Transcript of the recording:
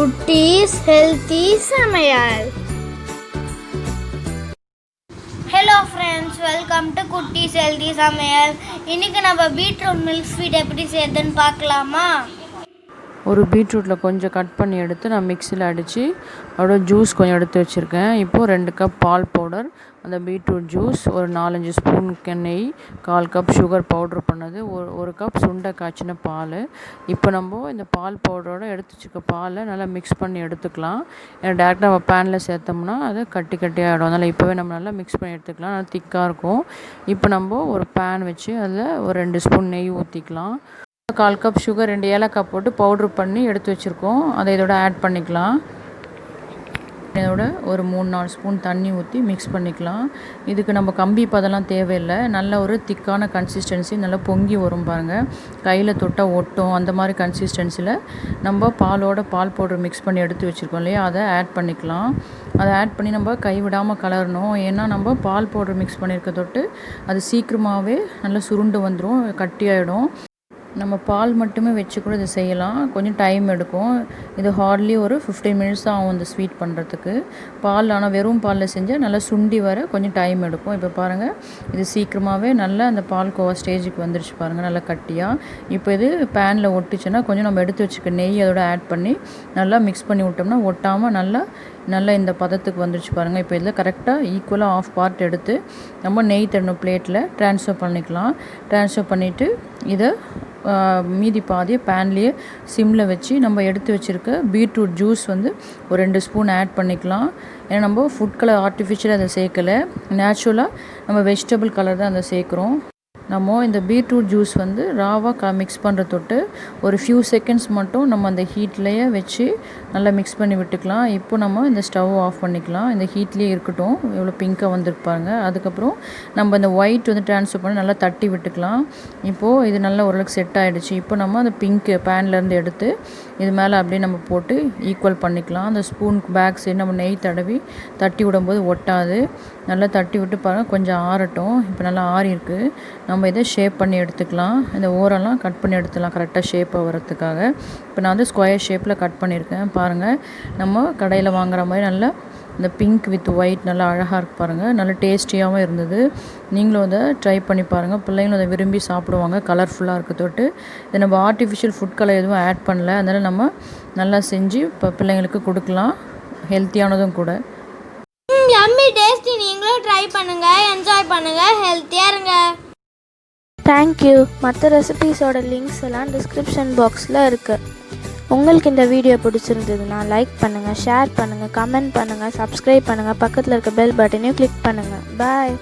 Kutties Healthy Samayal. Hello friends, welcome to Kutties Healthy Samayal. இன்னைக்கு நம்ம beetroot milk sweet எப்படி செய்யறதுன்னு பார்க்கலாமா? ஒரு பீட்ரூட்டில் கொஞ்சம் கட் பண்ணி எடுத்து நான் மிக்சியில் அடித்து அதோட ஜூஸ் கொஞ்சம் எடுத்து வச்சுருக்கேன். இப்போது 2 கப் பால் பவுடர், அந்த பீட்ரூட் ஜூஸ், ஒரு 4-5 ஸ்பூன் நெய், 1/4 கப் சுகர் பவுட்ரு பண்ணது, ஒரு கப் சுண்டை காய்ச்சின பால். இப்போ நம்ம இந்த பால் பவுடரோட எடுத்து வச்சுருக்க பாலை நல்லா மிக்ஸ் பண்ணி எடுத்துக்கலாம். ஏன்னா டேரெக்டாக நம்ம பேனில் சேர்த்தோம்னா அது கட்டி கட்டியாகிடும். அதனால் இப்போவே நம்ம நல்லா மிக்ஸ் பண்ணி எடுத்துக்கலாம். நல்லா திக்காக இருக்கும். இப்போ நம்ம ஒரு பேன் வச்சு அதில் ஒரு 2 ஸ்பூன் நெய் ஊற்றிக்கலாம். 1/4 கப் சுகர், 2 ஏலக்காய் போட்டு பவுட்ரு பண்ணி எடுத்து வச்சுருக்கோம். அதை இதோட ஆட் பண்ணிக்கலாம். இதோட ஒரு 3-4 ஸ்பூன் தண்ணி ஊற்றி மிக்ஸ் பண்ணிக்கலாம். இதுக்கு நம்ம கம்பி பதெல்லாம் தேவையில்லை. நல்ல ஒரு திக்கான கன்சிஸ்டன்சி, நல்லா பொங்கி வரும் பாருங்கள். கையில் தொட்டால் ஒட்டும், அந்த மாதிரி கன்சிஸ்டன்சியில் நம்ம பால் பவுடர் மிக்ஸ் பண்ணி எடுத்து வச்சுருக்கோம் இல்லையா, அதை ஆட் பண்ணிக்கலாம். அதை ஆட் பண்ணி நம்ம கைவிடாமல் கலரணும். ஏன்னா நம்ம பால் பவுடர் மிக்ஸ் பண்ணியிருக்க தொட்டு அது சீக்கிரமாகவே நல்லா சுருண்டு வந்துடும், கட்டியாயிடும். நம்ம பால் மட்டுமே வச்சு கூட இதை செய்யலாம். கொஞ்சம் டைம் எடுக்கும். இது ஹார்ட்லி ஒரு 15 மினிட்ஸ் தான் ஆகும் இந்த ஸ்வீட் பண்ணுறதுக்கு. பால் ஆனால் வெறும் பாலில் செஞ்சால் நல்லா சுண்டி வர கொஞ்சம் டைம் எடுக்கும். இப்போ பாருங்கள், இது சீக்கிரமாகவே நல்லா அந்த பால்கோவா ஸ்டேஜுக்கு வந்துருச்சு பாருங்கள், நல்லா கட்டியாக. இப்போ இது பேனில் ஒட்டிச்சுன்னா கொஞ்சம் நம்ம எடுத்து வச்சுக்க நெய் அதோட ஆட் பண்ணி நல்லா மிக்ஸ் பண்ணி விட்டோம்னா ஒட்டாமல் நல்லா இந்த பதத்துக்கு வந்துருச்சு பாருங்கள். இப்போ இதில் கரெக்டாக ஈக்குவலாக ஆஃப் பார்ட் எடுத்து நம்ம நெய் தரணும் பிளேட்டில் ட்ரான்ஸ்ஃபர் பண்ணிக்கலாம். ட்ரான்ஸ்ஃபர் பண்ணிவிட்டு இதை மீதி பாதியை பேன்லேயே சிம்மில் வச்சு நம்ம எடுத்து வச்சுருக்க பீட்ரூட் ஜூஸ் ஒரு 2 ஸ்பூன் ஆட் பண்ணிக்கலாம். ஏன்னா நம்ம ஃபுட் கலர் ஆர்டிஃபிஷியலாக அதை சேர்க்கலை, நேச்சுரலாக நம்ம வெஜிடபிள் கலர் தான் அதை சேர்க்குறோம். நம்ம இந்த பீட்ரூட் ஜூஸ் ராவாக மிக்ஸ் பண்ணுற தொட்டு ஒரு ஃபியூ செகண்ட்ஸ் மட்டும் நம்ம அந்த ஹீட்லேயே வச்சு நல்லா மிக்ஸ் பண்ணி விட்டுக்கலாம். இப்போ நம்ம இந்த ஸ்டவ் ஆஃப் பண்ணிக்கலாம். இந்த ஹீட்லேயே இருக்கட்டும். எவ்வளோ பிங்காக வந்துருப்பாங்க. அதுக்கப்புறம் நம்ம இந்த ஒயிட் ட்ரான்ஸ்ஃபர் பண்ணி நல்லா தட்டி விட்டுக்கலாம். இப்போது இது நல்லா ஓரளவுக்கு செட் ஆகிடுச்சு. இப்போ நம்ம அந்த பிங்க்கு பேன்லேருந்து எடுத்து இது மேலே அப்படியே நம்ம போட்டு ஈக்குவல் பண்ணிக்கலாம். அந்த ஸ்பூனுக்கு பேக் சைடு நம்ம நெய் தடவி தட்டி விடும்போது ஒட்டாது. நல்லா தட்டி விட்டு பாருங்கள், கொஞ்சம் ஆறட்டும். இப்போ நல்லா ஆறி இருக்குது. நம்ம இதை ஷேப் பண்ணி எடுத்துக்கலாம். இந்த ஓரெல்லாம் கட் பண்ணி எடுத்துக்கலாம் கரெக்டாக ஷேப்பாக வரத்துக்காக. இப்போ நான் ஸ்கொயர் ஷேப்பில் கட் பண்ணியிருக்கேன். பாருங்கள், நம்ம கடையில் வாங்குற மாதிரி நல்லா இந்த பிங்க் வித் ஒயிட் நல்லா அழகாக இருக்கு பாருங்கள். நல்லா டேஸ்டியாகவும் இருந்தது. நீங்களும் அதை ட்ரை பண்ணி பாருங்கள். பிள்ளைங்களும் அதை விரும்பி சாப்பிடுவாங்க. கலர்ஃபுல்லாக இருக்க தொட்டு இதை நம்ம ஆர்டிஃபிஷியல் ஃபுட் கலர் எதுவும் ஆட் பண்ணல. அதனால் நம்ம நல்லா செஞ்சு இப்போ பிள்ளைங்களுக்கு கொடுக்கலாம். ஹெல்த்தியானதும் கூட. Yummy tasty. நீங்களும் ட்ரை பண்ணுங்கள், என்ஜாய் பண்ணுங்கள், ஹெல்த்தியாக இருங்க. தேங்க்யூ. மற்ற ரெசிபீஸோட லிங்க்ஸ் எல்லாம் டிஸ்கிரிப்ஷன் பாக்ஸில் இருக்குது. உங்களுக்கு இந்த வீடியோ பிடிச்சிருந்ததுன்னா லைக் பண்ணுங்கள், ஷேர் பண்ணுங்கள், கமெண்ட் பண்ணுங்கள், சப்ஸ்கிரைப் பண்ணுங்கள், பக்கத்தில் இருக்க பெல் பட்டனையும் கிளிக் பண்ணுங்கள். பாய்.